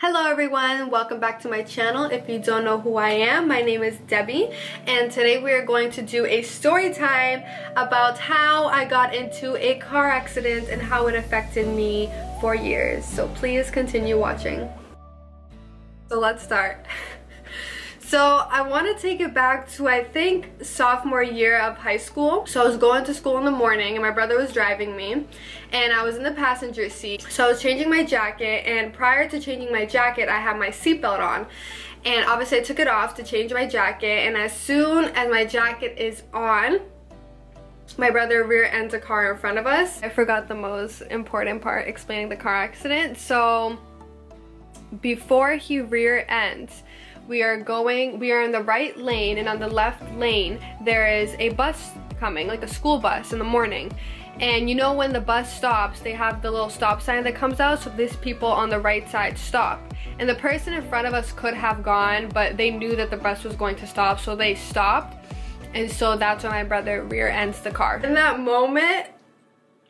Hello everyone, welcome back to my channel. If you don't know who I am, my name is Debbie, and today we are going to do a story time about how I got into a car accident and how it affected me for years. So please continue watching. So let's start. So I want to take it back to, I think, sophomore year of high school. So I was going to school in the morning and my brother was driving me and I was in the passenger seat. So I was changing my jacket, and prior to changing my jacket I had my seatbelt on, and obviously I took it off to change my jacket, and as soon as my jacket is on, my brother rear ends a car in front of us. I forgot the most important part explaining the car accident. So before he rear ends, we are in the right lane, and on the left lane there is a bus coming, like a school bus in the morning. And you know when the bus stops, they have the little stop sign that comes out, so these people on the right side stop. And the person in front of us could have gone, but they knew that the bus was going to stop, so they stopped. And so that's when my brother rear ends the car. In that moment,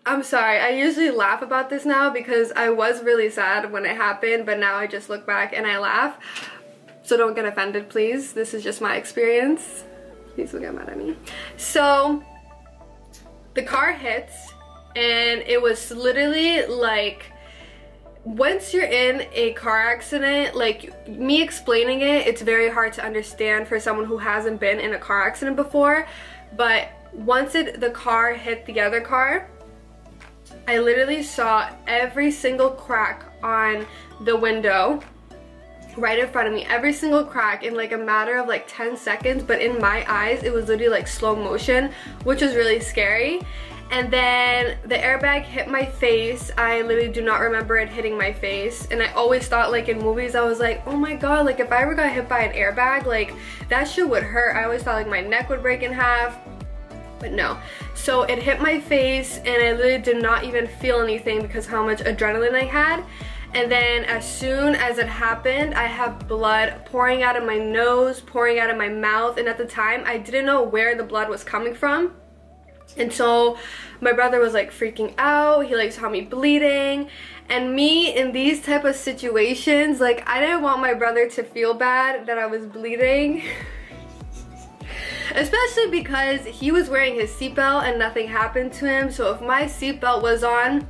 I'm sorry, I usually laugh about this now because I was really sad when it happened, but now I just look back and I laugh. So don't get offended, please. This is just my experience. Please don't get mad at me. So the car hits, and it was literally like, once you're in a car accident, like me explaining it, it's very hard to understand for someone who hasn't been in a car accident before. But once the car hit the other car, I literally saw every single crack on the window right in front of me, every single crack, in like a matter of like 10 seconds, but in my eyes it was literally like slow motion, which was really scary. And then the airbag hit my face. I literally do not remember it hitting my face, and I always thought, like in movies, I was like, oh my god, like if I ever got hit by an airbag, like that shit would hurt. I always thought like my neck would break in half, but no. So it hit my face and I literally did not even feel anything because how much adrenaline I had. And then as soon as it happened, I have blood pouring out of my nose, pouring out of my mouth, and at the time I didn't know where the blood was coming from. And so my brother was like freaking out. He like saw me bleeding, and me in these type of situations, like I didn't want my brother to feel bad that I was bleeding. Especially because he was wearing his seatbelt and nothing happened to him. So if my seatbelt was on,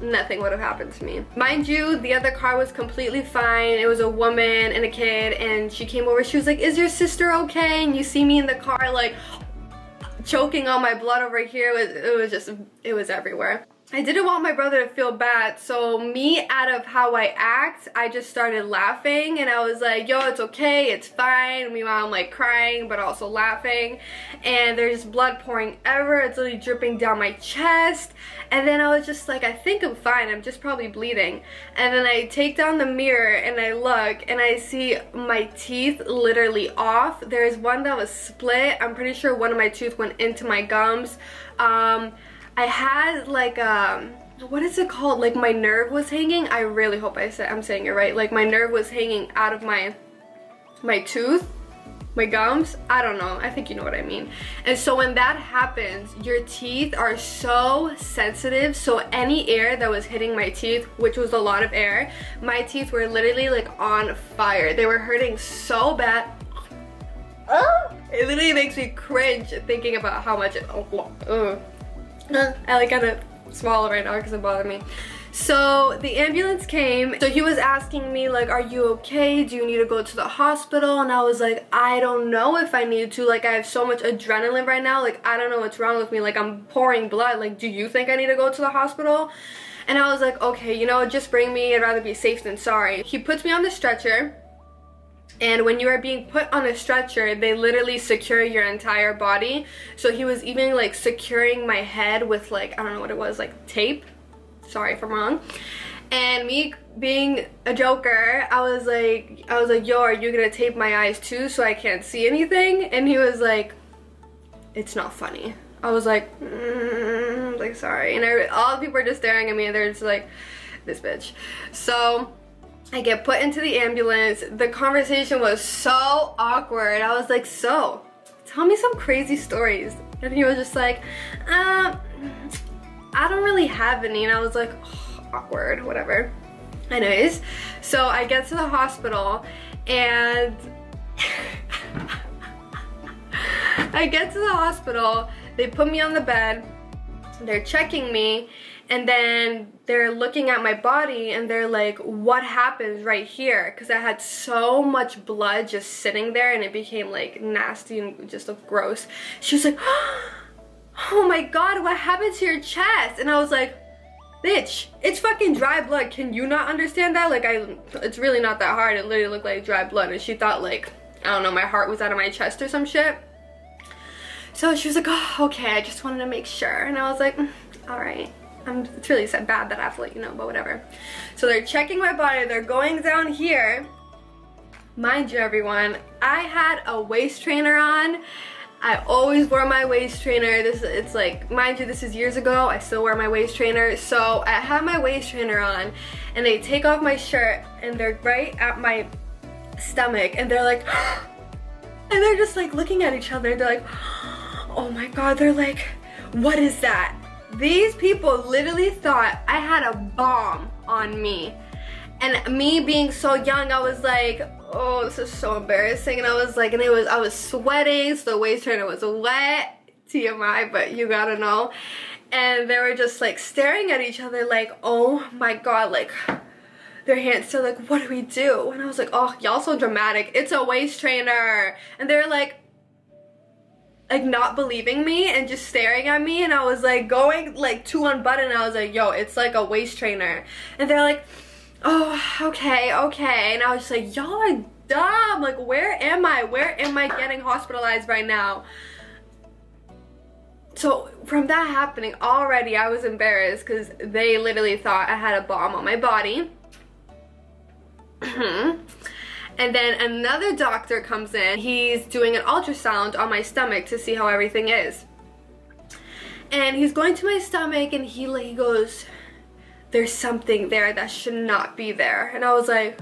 nothing would have happened to me. Mind you, the other car was completely fine. It was a woman and a kid, and she came over. She was like, is your sister okay? And you see me in the car like choking on my blood over here. It was everywhere. I didn't want my brother to feel bad, so me, out of how I act, I just started laughing, and I was like, yo, it's okay, it's fine. Meanwhile, I'm like crying but also laughing, and there's blood pouring everywhere. It's literally dripping down my chest. And then I was just like, I think I'm fine, I'm just probably bleeding. And then I take down the mirror and I look and I see my teeth literally off. There's one that was split. I'm pretty sure one of my teeth went into my gums. I had like what is it called? Like my nerve was hanging. I really hope I'm saying it right. Like my nerve was hanging out of my tooth, my gums. I don't know. I think you know what I mean. And so when that happens, your teeth are so sensitive. So any air that was hitting my teeth, which was a lot of air, my teeth were literally like on fire. They were hurting so bad. It literally makes me cringe thinking about how much it, I like gotta swallow right now because it bothered me. So the ambulance came. So he was asking me like, are you okay? Do you need to go to the hospital? And I was like, I don't know if I need to. Like I have so much adrenaline right now. Like I don't know what's wrong with me. Like I'm pouring blood. Like do you think I need to go to the hospital? And I was like, okay, you know, just bring me. I'd rather be safe than sorry. He puts me on the stretcher. And when you are being put on a stretcher, they literally secure your entire body. So he was even like securing my head with like, I don't know what it was, like tape. Sorry if I'm wrong. And me being a joker, I was like, yo, are you gonna tape my eyes too so I can't see anything? And he was like, it's not funny. I was like, like sorry. And all the people are just staring at me and they're just like, this bitch. So I get put into the ambulance. The conversation was so awkward. I was like, so, tell me some crazy stories. And he was just like, I don't really have any. And I was like, oh, awkward, whatever. Anyways, so I get to the hospital and they put me on the bed, they're checking me, and then they're looking at my body and they're like, what happens right here? Because I had so much blood just sitting there and it became like nasty and just looked gross. She was like, oh my god, what happened to your chest? And I was like, bitch, it's fucking dry blood. Can you not understand that? Like, it's really not that hard. It literally looked like dry blood. And she thought like, I don't know, my heart was out of my chest or some shit. So she was like, oh, okay, I just wanted to make sure. And I was like, all right. It's really bad that I have to let you know, but whatever. So they're checking my body. They're going down here. Mind you, everyone, I had a waist trainer on. I always wore my waist trainer. It's like, mind you, this is years ago. I still wear my waist trainer. So I have my waist trainer on and they take off my shirt and they're right at my stomach and they're like, and they're just like looking at each other. They're like, oh my god. They're like, what is that? These people literally thought I had a bomb on me. And me being so young, I was like, oh, this is so embarrassing. And I was like, I was sweating, so the waist trainer was wet. TMI, but you gotta know. And they were just like staring at each other like, oh my god, like their hands still like, what do we do? And I was like, oh, y'all so dramatic. It's a waist trainer. And they're like not believing me and just staring at me, and I was like going like to unbutton and I was like, yo, it's like a waist trainer. And they're like, oh, okay, and I was just like, y'all are dumb. Like, where am I getting hospitalized right now? So from that happening already, I was embarrassed because they literally thought I had a bomb on my body. And then another doctor comes in. He's doing an ultrasound on my stomach to see how everything is. And he's going to my stomach and he goes, there's something there that should not be there. And I was like,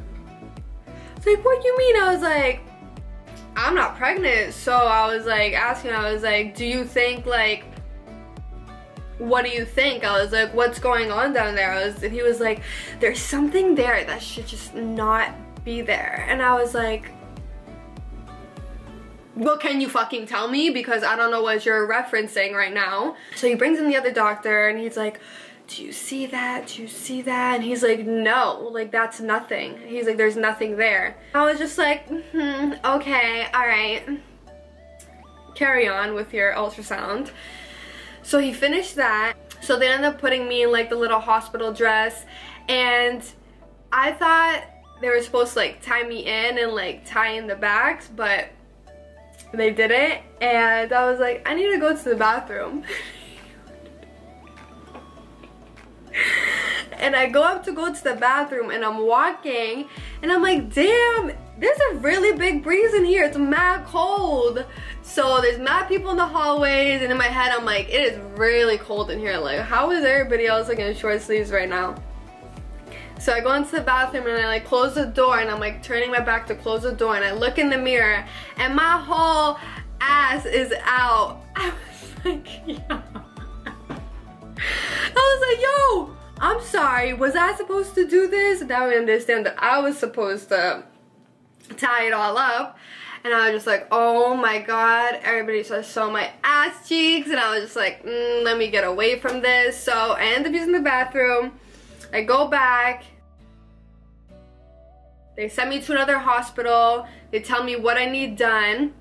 what do you mean? I was like, I'm not pregnant. So I was like asking, I was like, do you think like, what do you think? I was like, what's going on down there? And he was like, there's something there that should just not be there. And I was like, well, can you fucking tell me? Because I don't know what you're referencing right now. So he brings in the other doctor and he's like, do you see that? Do you see that? And he's like, no, like that's nothing. He's like, there's nothing there. I was just like, okay, all right. Carry on with your ultrasound. So he finished that. So they ended up putting me in like the little hospital dress, and I thought they were supposed to like tie me in and like tie in the backs, but they didn't. And I was like, I need to go to the bathroom. And I go up to go to the bathroom and I'm walking and I'm like, damn, there's a really big breeze in here. It's mad cold. So there's mad people in the hallways, and in my head I'm like, it is really cold in here. Like, how is everybody else like in short sleeves right now? So I go into the bathroom and I like close the door, and I'm like turning my back to close the door, and I look in the mirror and my whole ass is out. I was like, yo. I was like, yo, I'm sorry, was I supposed to do this? Now I understand that I was supposed to tie it all up. And I was just like, oh my god, everybody just saw my ass cheeks, and I was just like, let me get away from this. So I end up using the bathroom. I go back. They send me to another hospital. They tell me what I need done.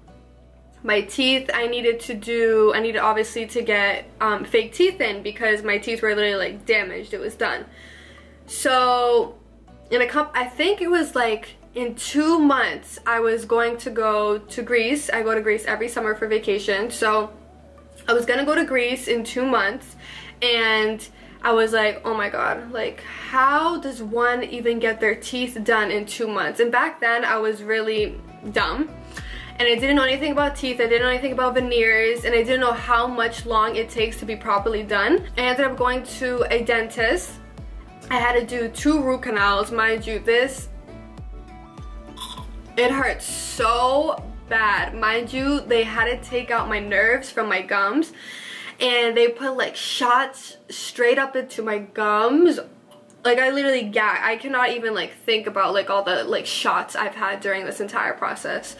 My teeth, I needed obviously to get fake teeth in because my teeth were literally like damaged. It was done. So I think it was like in 2 months I was going to go to Greece. I go to Greece every summer for vacation. So I was gonna go to Greece in 2 months, and I was like, oh my god, like how does one even get their teeth done in 2 months? And back then I was really dumb. And I didn't know anything about teeth, I didn't know anything about veneers, and I didn't know how much long it takes to be properly done. I ended up going to a dentist. I had to do 2 root canals. Mind you, it hurt so bad. Mind you, they had to take out my nerves from my gums, and they put like shots straight up into my gums. Like I literally gag. I cannot even like think about like all the like shots I've had during this entire process.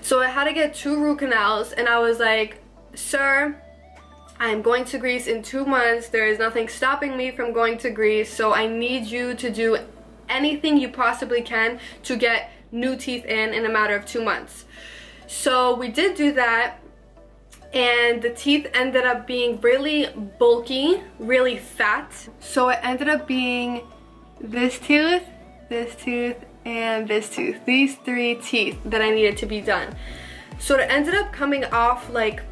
So I had to get 2 root canals, and I was like, sir, I'm going to Greece in 2 months. There is nothing stopping me from going to Greece, so I need you to do anything you possibly can to get new teeth in a matter of 2 months. So we did do that, and the teeth ended up being really bulky, really fat. So it ended up being this tooth, and this tooth. These 3 teeth that I needed to be done. So it ended up coming off like,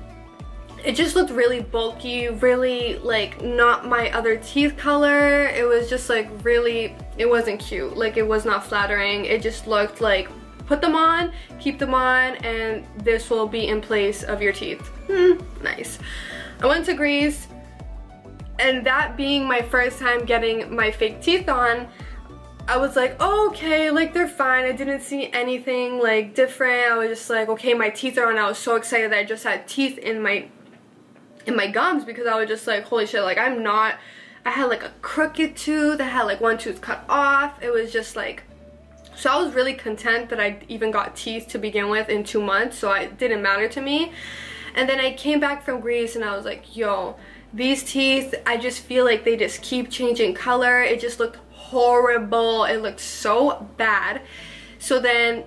it just looked really bulky, really like not my other teeth color. It was just like really, it wasn't cute. Like it was not flattering. It just looked like, put them on, keep them on, and this will be in place of your teeth. Nice. I went to Greece, and that being my first time getting my fake teeth on, I was like, oh, okay, like they're fine. I didn't see anything like different. I was just like, okay, my teeth are on. I was so excited that I just had teeth in my gums, because I was just like, holy shit, like I had like a crooked tooth. I had like 1 tooth cut off. It was just like, so I was really content that I even got teeth to begin with in 2 months, so it didn't matter to me. And then I came back from Greece, and I was like, yo, these teeth, I just feel like they just keep changing color. It just looked horrible. It looked so bad. So then,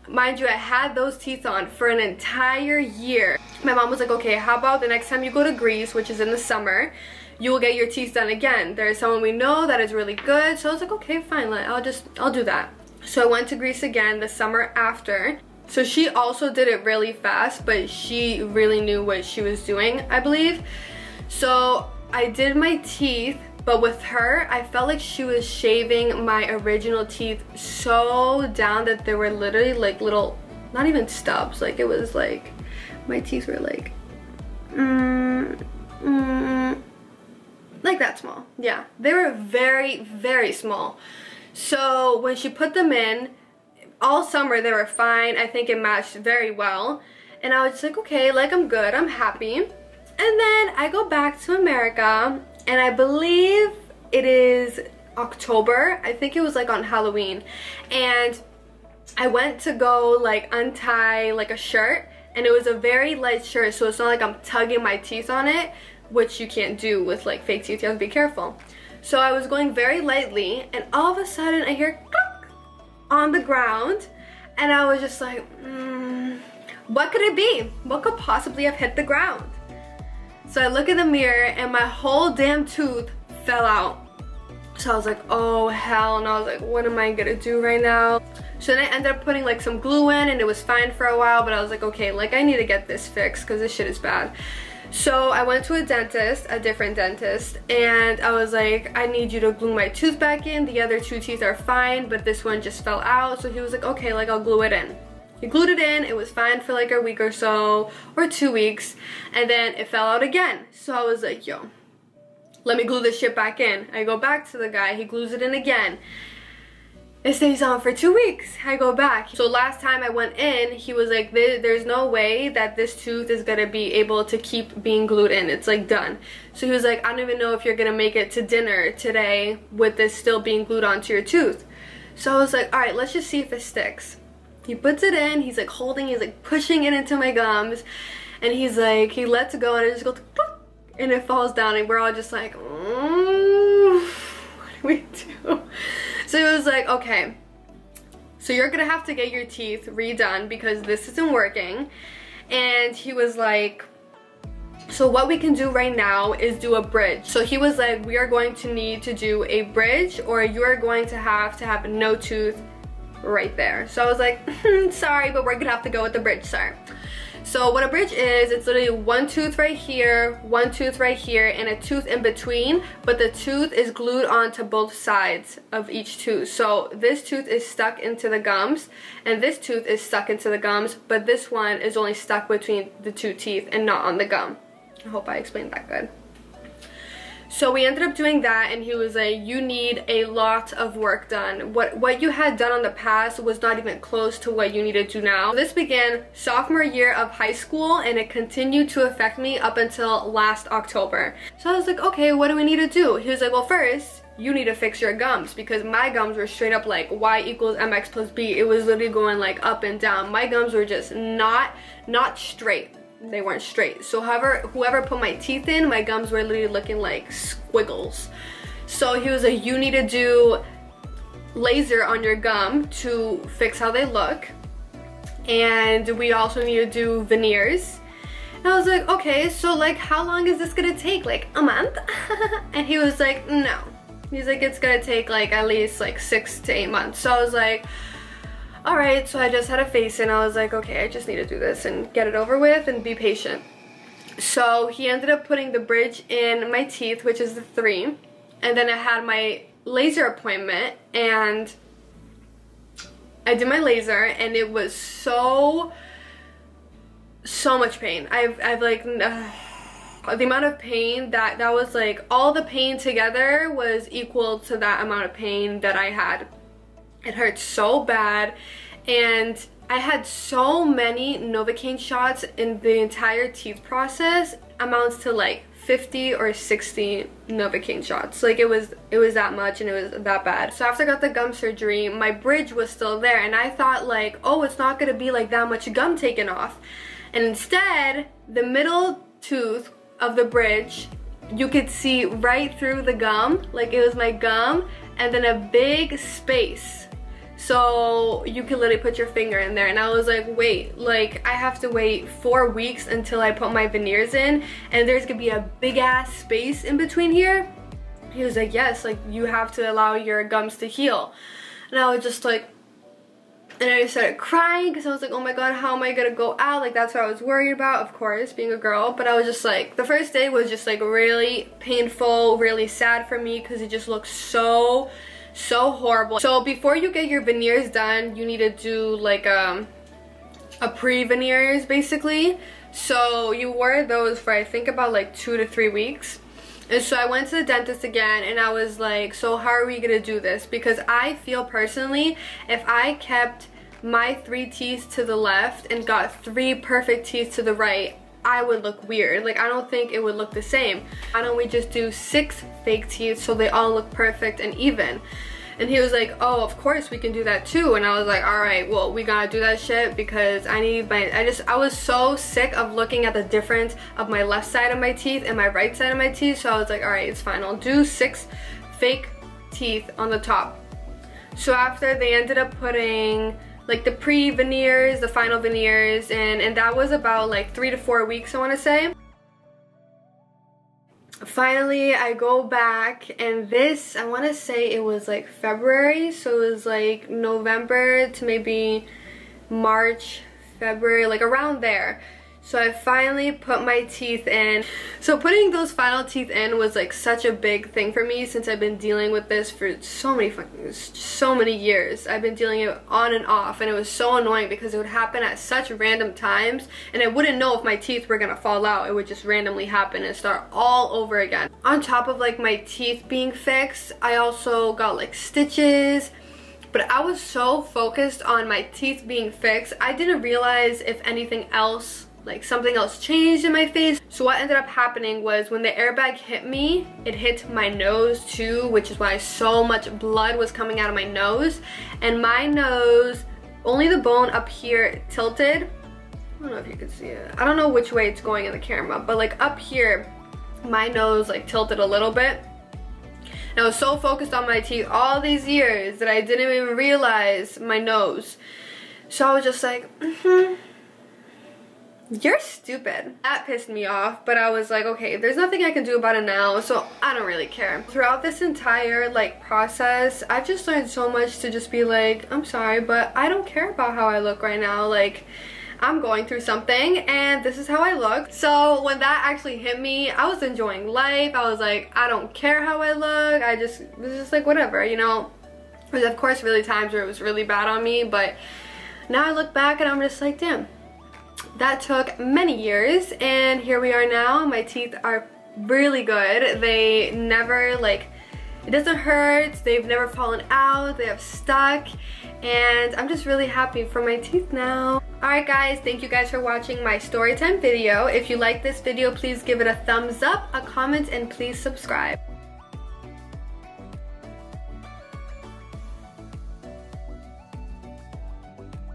mind you, I had those teeth on for an entire year. My mom was like, okay, how about the next time you go to Greece, which is in the summer, you will get your teeth done again. There is someone we know that is really good. So I was like, okay, fine, I'll do that. So I went to Greece again the summer after. So she also did it really fast, but she really knew what she was doing, I believe. So I did my teeth, but with her, I felt like she was shaving my original teeth so down that they were literally like little, not even stubs, like it was like, my teeth were like, like that small. Yeah, they were very, very small. So when she put them in, all summer they were fine. I think it matched very well. And I was just like, okay, like I'm good, I'm happy. And then I go back to America, and I believe it is October. I think it was like on Halloween. And I went to go like untie like a shirt, and it was a very light shirt, so it's not like I'm tugging my teeth on it, which you can't do with like fake teeth. You have to be careful. So I was going very lightly, and all of a sudden I hear clunk on the ground, and I was just like, what could it be? What could possibly have hit the ground? So I look in the mirror, and my whole damn tooth fell out. So I was like, oh hell, and I was like, what am I gonna do right now? So then I ended up putting like some glue in, and it was fine for a while, but I was like, okay, like I need to get this fixed because this shit is bad. So I went to a dentist, a different dentist, and I was like, I need you to glue my tooth back in. The other 2 teeth are fine, but this one just fell out. So he was like, okay, like I'll glue it in. He glued it in. It was fine for like a week or so, or 2 weeks, and then it fell out again. So I was like, yo, let me glue this shit back in. I go back to the guy, he glues it in again. It stays on for 2 weeks. I go back. So last time I went in, he was like, there's no way that this tooth is gonna be able to keep being glued in. It's like done. So he was like, I don't even know if you're gonna make it to dinner today with this still being glued onto your tooth. So I was like, all right, let's just see if it sticks. He puts it in, he's like holding, he's like pushing it into my gums, and he's like, he lets go, and it just goes clunk, and it falls down, and we're all just like, what do we do? So it was like, okay, so you're gonna have to get your teeth redone because this isn't working. And he was like, so what we can do right now is do a bridge. So he was like, we are going to need to do a bridge, or you are going to have no tooth right there. So I was like, sorry, but we're gonna have to go with the bridge, sir. So what a bridge is, it's literally 1 tooth right here, 1 tooth right here, and a tooth in between, but the tooth is glued onto both sides of each tooth. So this tooth is stuck into the gums, and this tooth is stuck into the gums, but this one is only stuck between the 2 teeth and not on the gum. I hope I explained that good. So we ended up doing that, and he was like, you need a lot of work done. What you had done on the past was not even close to what you need to do now. This began sophomore year of high school, and it continued to affect me up until last October. So I was like, okay, what do we need to do? He was like, well, first, you need to fix your gums, because my gums were straight up like y equals mx plus b. It was literally going like up and down. My gums were just not straight. They weren't straight. So whoever put my teeth in, my gums were literally looking like squiggles. So he was like, you need to do laser on your gum to fix how they look, and we also need to do veneers. And I was like, okay, so like how long is this gonna take? Like a month? And he was like, no. He's like, it's gonna take like at least like 6 to 8 months. So I was like, all right. So I just had a face and I was like, okay, I just need to do this and get it over with and be patient. So he ended up putting the bridge in my teeth, which is the 3. And then I had my laser appointment and I did my laser, and it was so much pain. I've like the amount of pain that was like, all the pain together was equal to that amount of pain that I had. It hurt so bad, and I had so many Novocaine shots in the entire teeth process, amounts to like 50 or 60 Novocaine shots. Like it was that much, and it was that bad. So after I got the gum surgery, my bridge was still there, and I thought like, oh, it's not gonna be like that much gum taken off. And instead, the middle tooth of the bridge, you could see right through the gum. Like it was my gum and then a big space. So you could literally put your finger in there, and I was like, wait, like I have to wait 4 weeks until I put my veneers in, and there's gonna be a big ass space in between here? He was like, yes, like you have to allow your gums to heal. And I was just like, and I started crying because I was like, oh my god, how am I gonna go out? Like that's what I was worried about, of course, being a girl. But I was just like, the first day was just like really painful, really sad for me, because it just looked so horrible. So before you get your veneers done, you need to do like a pre-veneers basically. So you wear those for I think about like 2 to 3 weeks. And so I went to the dentist again, and I was like, so how are we gonna do this? Because I feel personally, if I kept my 3 teeth to the left and got 3 perfect teeth to the right, I would look weird. Like I don't think it would look the same. Why don't we just do 6 fake teeth so they all look perfect and even? And he was like, oh, of course we can do that too. And I was like, all right, well, we gotta do that shit, because I need my, I was so sick of looking at the difference of my left side of my teeth and my right side of my teeth. So I was like, all right, it's fine. I'll do 6 fake teeth on the top. So after, they ended up putting like the pre-veneers, the final veneers, and that was about like 3 to 4 weeks, I wanna say. Finally, I go back, and this, I want to say it was like February, so it was like November to maybe March, February, like around there. So I finally put my teeth in. So putting those final teeth in was like such a big thing for me, since I've been dealing with this for so many years. I've been dealing it on and off, and it was so annoying because it would happen at such random times, and I wouldn't know if my teeth were gonna fall out. It would just randomly happen and start all over again. On top of like my teeth being fixed, I also got like stitches. But I was so focused on my teeth being fixed, I didn't realize if anything else, like something else changed in my face. So what ended up happening was, when the airbag hit me, it hit my nose too, which is why so much blood was coming out of my nose. And my nose, only the bone up here tilted. I don't know if you can see it. I don't know which way it's going in the camera, but like up here, my nose like tilted a little bit. And I was so focused on my teeth all these years that I didn't even realize my nose. So I was just like, you're stupid. That pissed me off, but I was like, okay, there's nothing I can do about it now, so I don't really care. Throughout this entire like process, I've just learned so much to just be like, I'm sorry, but I don't care about how I look right now. Like, I'm going through something, and this is how I look. So when that actually hit me, I was enjoying life. I was like, I don't care how I look. It was just like whatever, you know. There's of course really times where it was really bad on me, but now I look back and I'm just like, damn. That took many years, and here we are now. My teeth are really good. They never, like, it doesn't hurt. They've never fallen out. They have stuck, and I'm just really happy for my teeth now. Alright guys, thank you guys for watching my story time video. If you like this video, please give it a thumbs up, a comment, and please subscribe.